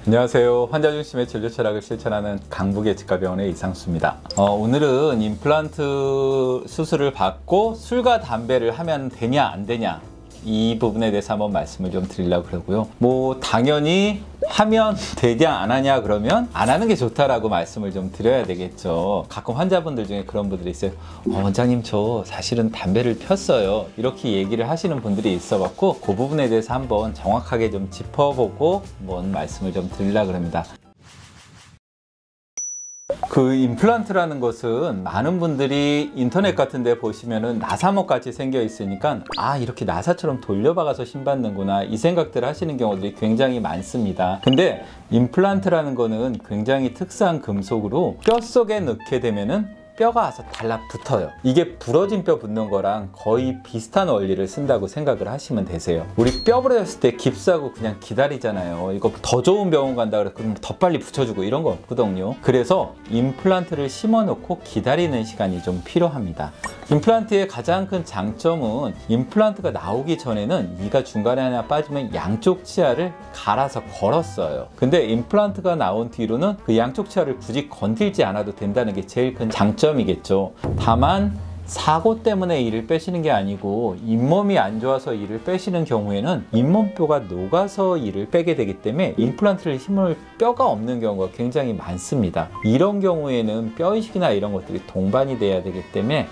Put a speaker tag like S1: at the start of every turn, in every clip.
S1: 안녕하세요. 환자 중심의 진료 철학을 실천하는 강북의 치과병원의 이상수입니다. 오늘은 임플란트 수술을 받고 술과 담배를 하면 되냐 안 되냐 이 부분에 대해서 한번 말씀을 좀 드리려고 그러고요. 당연히 하면 되냐 안 하냐 그러면 안 하는 게 좋다라고 말씀을 좀 드려야 되겠죠. 가끔 환자분들 중에 그런 분들이 있어요. 원장님 저 사실은 담배를 폈어요. 이렇게 얘기를 하시는 분들이 있어 갖고 그 부분에 대해서 한번 정확하게 좀 짚어보고 한번 말씀을 좀 드리려고 합니다. 그 임플란트라는 것은 많은 분들이 인터넷 같은 데 보시면은 나사목 같이 생겨 있으니까 이렇게 나사처럼 돌려박아서 심받는구나 이 생각들을 하시는 경우들이 굉장히 많습니다. 근데 임플란트라는 거는 굉장히 특수한 금속으로 뼛속에 넣게 되면은 뼈가 와서 달라붙어요. 이게 부러진 뼈 붙는 거랑 거의 비슷한 원리를 쓴다고 생각을 하시면 되세요. 우리 뼈 부러졌을 때 깁스하고 그냥 기다리잖아요. 이거 더 좋은 병원 간다 그러면 더 빨리 붙여주고 이런 거 없거든요. 그래서 임플란트를 심어 놓고 기다리는 시간이 좀 필요합니다. 임플란트의 가장 큰 장점은 임플란트가 나오기 전에는 이가 중간에 하나 빠지면 양쪽 치아를 갈아서 걸었어요. 근데 임플란트가 나온 뒤로는 그 양쪽 치아를 굳이 건들지 않아도 된다는 게 제일 큰 장점이겠죠. 다만 사고 때문에 이를 빼시는 게 아니고 잇몸이 안 좋아서 이를 빼시는 경우에는 잇몸뼈가 녹아서 이를 빼게 되기 때문에 임플란트를 심을 뼈가 없는 경우가 굉장히 많습니다. 이런 경우에는 뼈이식이나 이런 것들이 동반이 돼야 되기 때문에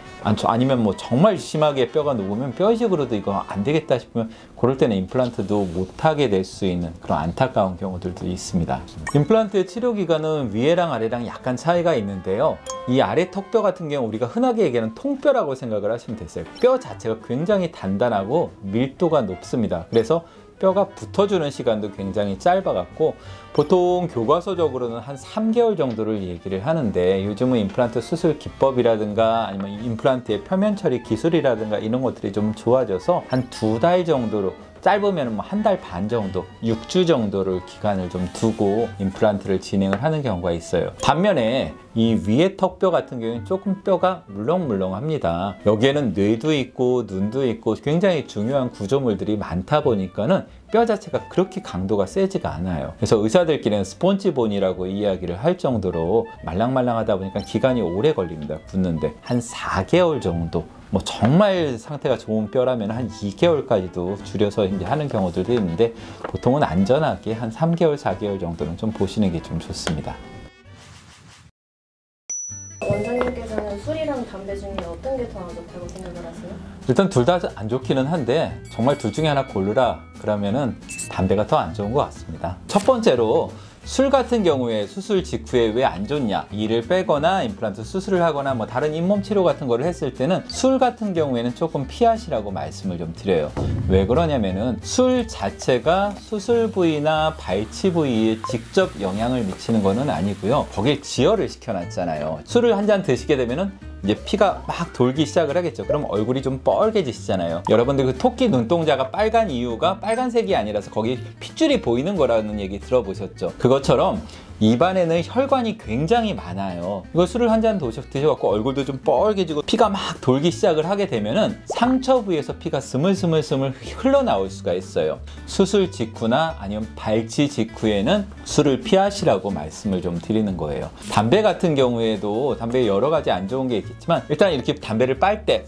S1: 아니면 정말 심하게 뼈가 녹으면 뼈이식으로도 이거 안 되겠다 싶으면 그럴 때는 임플란트도 못하게 될 수 있는 그런 안타까운 경우들도 있습니다. 임플란트의 치료 기간은 위에랑 아래랑 약간 차이가 있는데요. 이 아래 턱뼈 같은 경우 우리가 흔하게 얘기하는 통뼈라고 생각을 하시면 되세요. 뼈 자체가 굉장히 단단하고 밀도가 높습니다. 그래서 뼈가 붙어주는 시간도 굉장히 짧아갖고 보통 교과서적으로는 한 3개월 정도를 얘기를 하는데 요즘은 임플란트 수술 기법이라든가 아니면 임플란트의 표면 처리 기술이라든가 이런 것들이 좀 좋아져서 한 2달 정도로 짧으면 한 달 반 정도, 6주 정도를 기간을 좀 두고 임플란트를 진행을 하는 경우가 있어요. 반면에 이 위에 턱뼈 같은 경우는 조금 뼈가 물렁물렁합니다. 여기에는 뇌도 있고 눈도 있고 굉장히 중요한 구조물들이 많다 보니까는 뼈 자체가 그렇게 강도가 세지가 않아요. 그래서 의사들끼리는 스폰지본이라고 이야기를 할 정도로 말랑말랑하다 보니까 기간이 오래 걸립니다. 붙는데 한 4개월 정도. 정말 상태가 좋은 뼈라면 한 2개월까지도 줄여서 이제 하는 경우들도 있는데 보통은 안전하게 한 3개월, 4개월 정도는 좀 보시는 게 좀 좋습니다.
S2: 원장님께서는 술이랑 담배 중에 어떤 게 더 안 좋다고 생각을 하세요?
S1: 일단 둘 다 안 좋기는 한데 정말 둘 중에 하나 고르라 그러면은 담배가 더 안 좋은 것 같습니다. 첫 번째로 술 같은 경우에 수술 직후에 왜 안 좋냐, 이를 빼거나 임플란트 수술을 하거나 다른 잇몸 치료 같은 거를 했을 때는 술 같은 경우에는 조금 피하시라고 말씀을 좀 드려요. 왜 그러냐면은 술 자체가 수술 부위나 발치 부위에 직접 영향을 미치는 거는 아니고요. 거기에 지혈을 시켜놨잖아요. 술을 한 잔 드시게 되면은 이제 피가 막 돌기 시작을 하겠죠. 그럼 얼굴이 좀 뻘개지시잖아요. 여러분들 그 토끼 눈동자가 빨간 이유가 빨간색이 아니라서 거기 핏줄이 보이는 거라는 얘기 들어보셨죠? 그것처럼 입안에는 혈관이 굉장히 많아요. 이거 술을 한 잔 드셔갖고 얼굴도 좀 뻘개지고 피가 막 돌기 시작을 하게 되면은 상처 부위에서 피가 스물스물 흘러나올 수가 있어요. 수술 직후나 아니면 발치 직후에는 술을 피하시라고 말씀을 좀 드리는 거예요. 담배 같은 경우에도 담배에 여러 가지 안 좋은 게 있겠지만 일단 이렇게 담배를 빨 때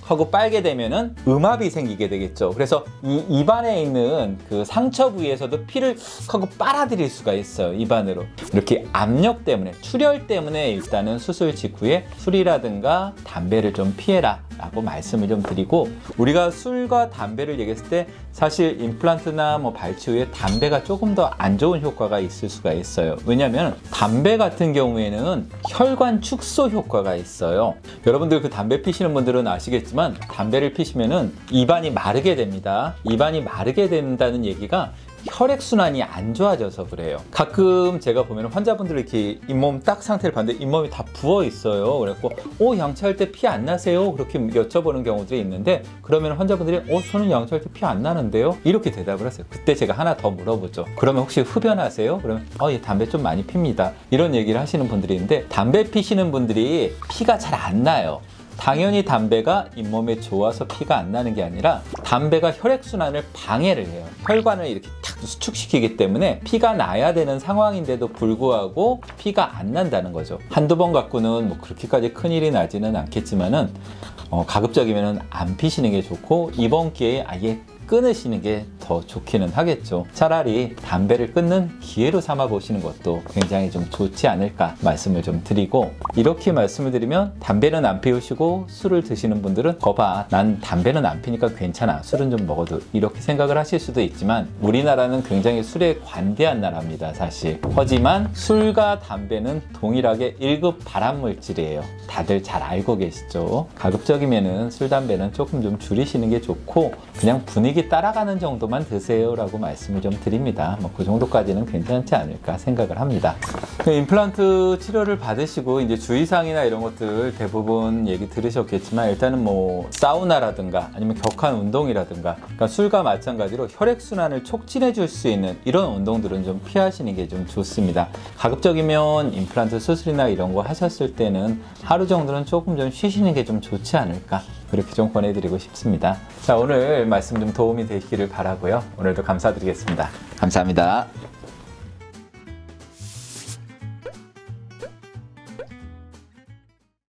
S1: 하고 빨게 되면은 음압이 생기게 되겠죠. 그래서 이 입안에 있는 그 상처 부위에서도 피를 하고 빨아들일 수가 있어요. 입안으로. 이렇게 압력 때문에, 출혈 때문에 일단은 수술 직후에 술이라든가 담배를 좀 피해라 라고 말씀을 좀 드리고, 우리가 술과 담배를 얘기했을 때 사실 임플란트나 발치 후에 담배가 조금 더 안 좋은 효과가 있을 수가 있어요. 왜냐하면 담배 같은 경우에는 혈관 축소 효과가 있어요. 여러분들 그 담배 피시는 분들은 아시겠지만 담배를 피시면은 입안이 마르게 됩니다. 입안이 마르게 된다는 얘기가 혈액순환이 안 좋아져서 그래요. 가끔 제가 보면 환자분들 이렇게 잇몸 딱 상태를 봤는데 잇몸이 다 부어 있어요. 그래갖고 양치할 때 피 안 나세요? 그렇게 여쭤보는 경우들이 있는데, 그러면 환자분들이 저는 양치할 때 피 안 나는데요? 이렇게 대답을 하세요. 그때 제가 하나 더 물어보죠. 그러면 혹시 흡연하세요? 그러면 예, 담배 좀 많이 핍니다. 이런 얘기를 하시는 분들이 있는데, 담배 피시는 분들이 피가 잘 안 나요. 당연히 담배가 잇몸에 좋아서 피가 안 나는 게 아니라 담배가 혈액순환을 방해를 해요. 혈관을 이렇게 탁 수축시키기 때문에 피가 나야 되는 상황인데도 불구하고 피가 안 난다는 거죠. 한두 번 갖고는 뭐 그렇게까지 큰일이 나지는 않겠지만은 가급적이면 안 피시는 게 좋고 이번 기회에 아예 끊으시는 게 더 좋기는 하겠죠. 차라리 담배를 끊는 기회로 삼아 보시는 것도 굉장히 좀 좋지 않을까 말씀을 좀 드리고, 이렇게 말씀을 드리면 담배는 안 피우시고 술을 드시는 분들은 거봐, 난 담배는 안 피니까 괜찮아, 술은 좀 먹어도, 이렇게 생각을 하실 수도 있지만 우리나라는 굉장히 술에 관대한 나라입니다, 사실. 하지만 술과 담배는 동일하게 1급 발암물질이에요. 다들 잘 알고 계시죠? 가급적이면은 술, 담배는 조금 좀 줄이시는 게 좋고 그냥 분위기 따라가는 정도만 드세요 라고 말씀을 좀 드립니다. 뭐 그 정도까지는 괜찮지 않을까 생각을 합니다. 임플란트 치료를 받으시고 이제 주의사항이나 이런 것들 대부분 얘기 들으셨겠지만, 일단은 뭐 사우나라든가 아니면 격한 운동이라든가, 그러니까 술과 마찬가지로 혈액순환을 촉진해 줄 수 있는 이런 운동들은 좀 피하시는 게 좀 좋습니다. 가급적이면 임플란트 수술이나 이런 거 하셨을 때는 하루 정도는 조금 좀 쉬시는 게 좀 좋지 않을까, 그렇게 좀 권해드리고 싶습니다. 자, 오늘 말씀 좀 도움이 되시기를 바라고요. 오늘도 감사드리겠습니다. 감사합니다.